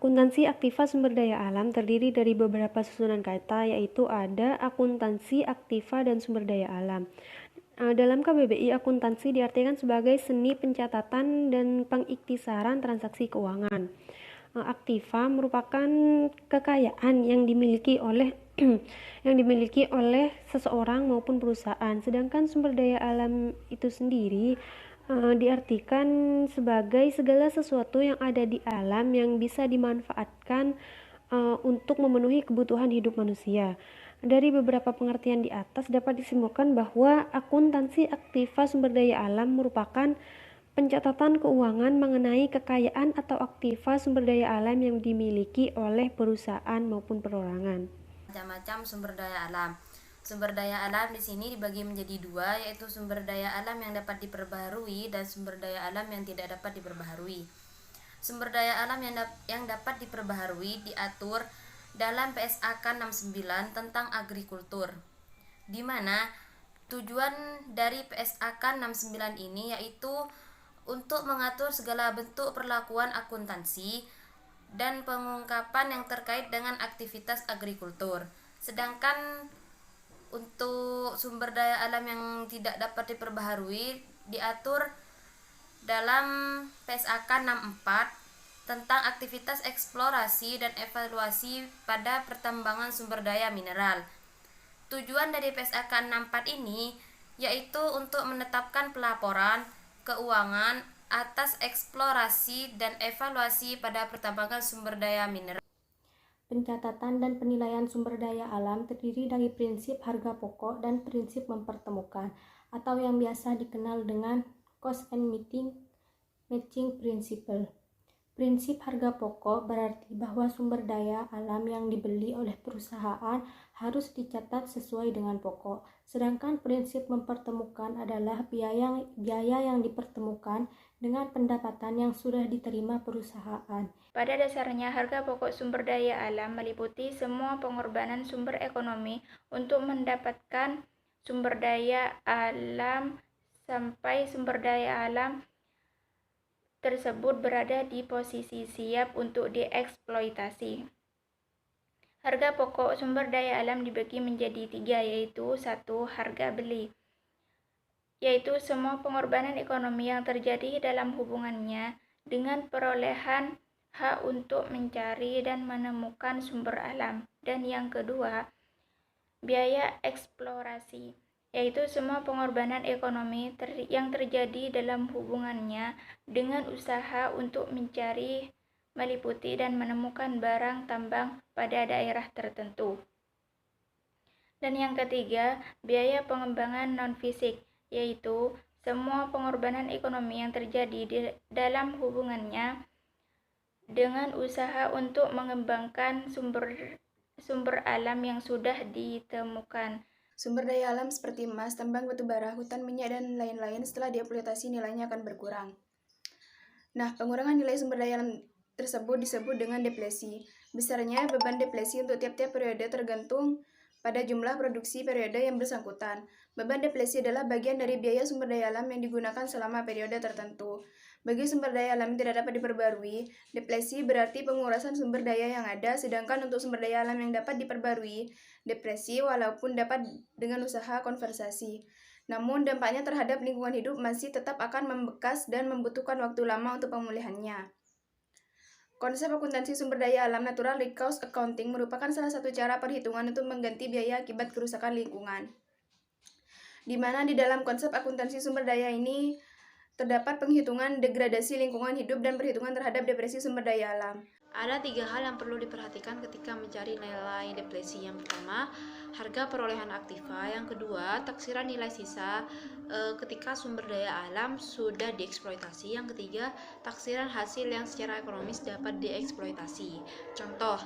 Akuntansi aktiva sumber daya alam terdiri dari beberapa susunan kata, yaitu ada akuntansi aktiva dan sumber daya alam. Dalam KBBI, akuntansi diartikan sebagai seni pencatatan dan pengiktisaran transaksi keuangan. Aktiva merupakan kekayaan yang dimiliki oleh seseorang maupun perusahaan, sedangkan sumber daya alam itu sendiri diartikan sebagai segala sesuatu yang ada di alam yang bisa dimanfaatkan untuk memenuhi kebutuhan hidup manusia. Dari beberapa pengertian di atas dapat disimpulkan bahwa akuntansi aktiva sumber daya alam merupakan pencatatan keuangan mengenai kekayaan atau aktiva sumber daya alam yang dimiliki oleh perusahaan maupun perorangan. Macam-macam sumber daya alam. Sumber daya alam di sini dibagi menjadi dua, yaitu sumber daya alam yang dapat diperbaharui dan sumber daya alam yang tidak dapat diperbaharui. Sumber daya alam yang dapat diperbaharui diatur dalam PSAK 69 tentang agrikultur, di mana tujuan dari PSAK 69 ini yaitu untuk mengatur segala bentuk perlakuan akuntansi dan pengungkapan yang terkait dengan aktivitas agrikultur. Sedangkan untuk sumber daya alam yang tidak dapat diperbaharui diatur dalam PSAK 64 tentang aktivitas eksplorasi dan evaluasi pada pertambangan sumber daya mineral. Tujuan dari PSAK 64 ini yaitu untuk menetapkan pelaporan keuangan atas eksplorasi dan evaluasi pada pertambangan sumber daya mineral. Pencatatan dan penilaian sumber daya alam terdiri dari prinsip harga pokok dan prinsip mempertemukan, atau yang biasa dikenal dengan cost and matching principle. Prinsip harga pokok berarti bahwa sumber daya alam yang dibeli oleh perusahaan harus dicatat sesuai dengan pokok. Sedangkan prinsip mempertemukan adalah biaya yang dipertemukan dengan pendapatan yang sudah diterima perusahaan. Pada dasarnya, harga pokok sumber daya alam meliputi semua pengorbanan sumber ekonomi untuk mendapatkan sumber daya alam sampai sumber daya alam tersebut berada di posisi siap untuk dieksploitasi. Harga pokok sumber daya alam dibagi menjadi 3, yaitu 1. Harga beli, yaitu semua pengorbanan ekonomi yang terjadi dalam hubungannya dengan perolehan hak untuk mencari dan menemukan sumber alam. Dan yang kedua, biaya eksplorasi, yaitu semua pengorbanan ekonomi yang terjadi dalam hubungannya dengan usaha untuk mencari, meliputi, dan menemukan barang tambang pada daerah tertentu. Dan yang ketiga, biaya pengembangan non-fisik, yaitu semua pengorbanan ekonomi yang terjadi dalam hubungannya dengan usaha untuk mengembangkan sumber alam yang sudah ditemukan. Sumber daya alam seperti emas, tambang batu bara, hutan minyak, dan lain-lain setelah dieksploitasi nilainya akan berkurang. Nah, pengurangan nilai sumber daya alam tersebut disebut dengan depresi. Besarnya beban depresi untuk tiap-tiap periode tergantung pada jumlah produksi periode yang bersangkutan. Beban depresi adalah bagian dari biaya sumber daya alam yang digunakan selama periode tertentu. Bagi sumber daya alam yang tidak dapat diperbarui, depresi berarti pengurangan sumber daya yang ada, sedangkan untuk sumber daya alam yang dapat diperbarui, depresi walaupun dapat dengan usaha konversasi. Namun dampaknya terhadap lingkungan hidup masih tetap akan membekas dan membutuhkan waktu lama untuk pemulihannya. Konsep akuntansi sumber daya alam natural recourse accounting merupakan salah satu cara perhitungan untuk mengganti biaya akibat kerusakan lingkungan. Di mana di dalam konsep akuntansi sumber daya ini terdapat penghitungan degradasi lingkungan hidup dan perhitungan terhadap depresi sumber daya alam. Ada 3 hal yang perlu diperhatikan ketika mencari nilai depresi. Yang pertama, harga perolehan aktiva. Yang kedua, taksiran nilai sisa ketika sumber daya alam sudah dieksploitasi. Yang ketiga, taksiran hasil yang secara ekonomis dapat dieksploitasi. Contoh,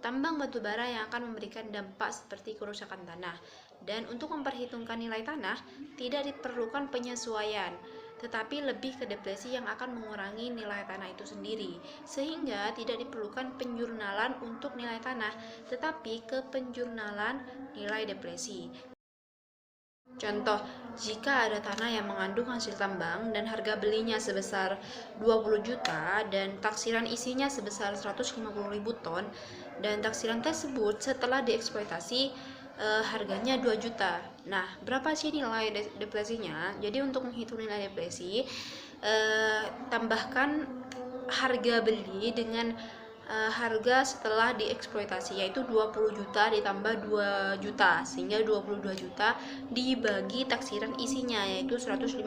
tambang batu bara yang akan memberikan dampak seperti kerusakan tanah. Dan untuk memperhitungkan nilai tanah, tidak diperlukan penyesuaian, tetapi lebih ke depresi yang akan mengurangi nilai tanah itu sendiri, sehingga tidak diperlukan penjurnalan untuk nilai tanah, tetapi ke penjurnalan nilai depresi. Contoh, jika ada tanah yang mengandung hasil tambang dan harga belinya sebesar 20 juta dan taksiran isinya sebesar 150.000 ton dan taksiran tersebut setelah dieksploitasi harganya 2 juta. Nah, berapa sih nilai depresinya? Jadi untuk menghitung nilai depresi, tambahkan harga beli dengan harga setelah dieksploitasi, yaitu 20 juta ditambah 2 juta sehingga 22 juta dibagi taksiran isinya yaitu 150.000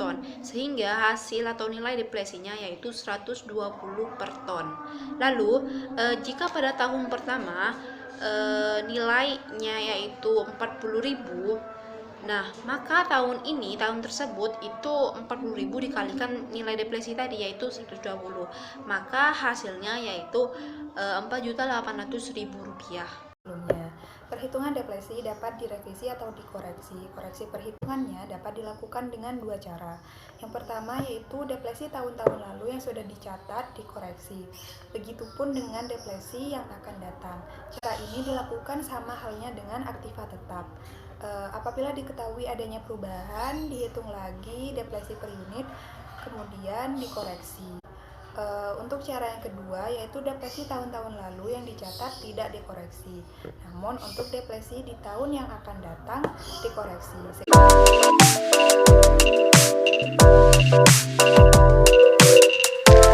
ton sehingga hasil atau nilai depresinya yaitu 120 per ton. Lalu jika pada tahun pertama nilainya yaitu 40.000, nah, maka tahun tersebut itu 40.000 dikalikan nilai depresi tadi yaitu 120. Maka hasilnya yaitu 4.800.000 rupiah. Sebelumnya, perhitungan depresi dapat direvisi atau dikoreksi. Koreksi perhitungannya dapat dilakukan dengan dua cara. Yang pertama yaitu depresi tahun-tahun lalu yang sudah dicatat dikoreksi. Begitupun dengan depresi yang akan datang. Cara ini dilakukan sama halnya dengan aktiva tetap. Apabila diketahui adanya perubahan, dihitung lagi depresi per unit, kemudian dikoreksi. Untuk cara yang kedua yaitu depresi tahun-tahun lalu yang dicatat tidak dikoreksi. Namun untuk depresi di tahun yang akan datang dikoreksi.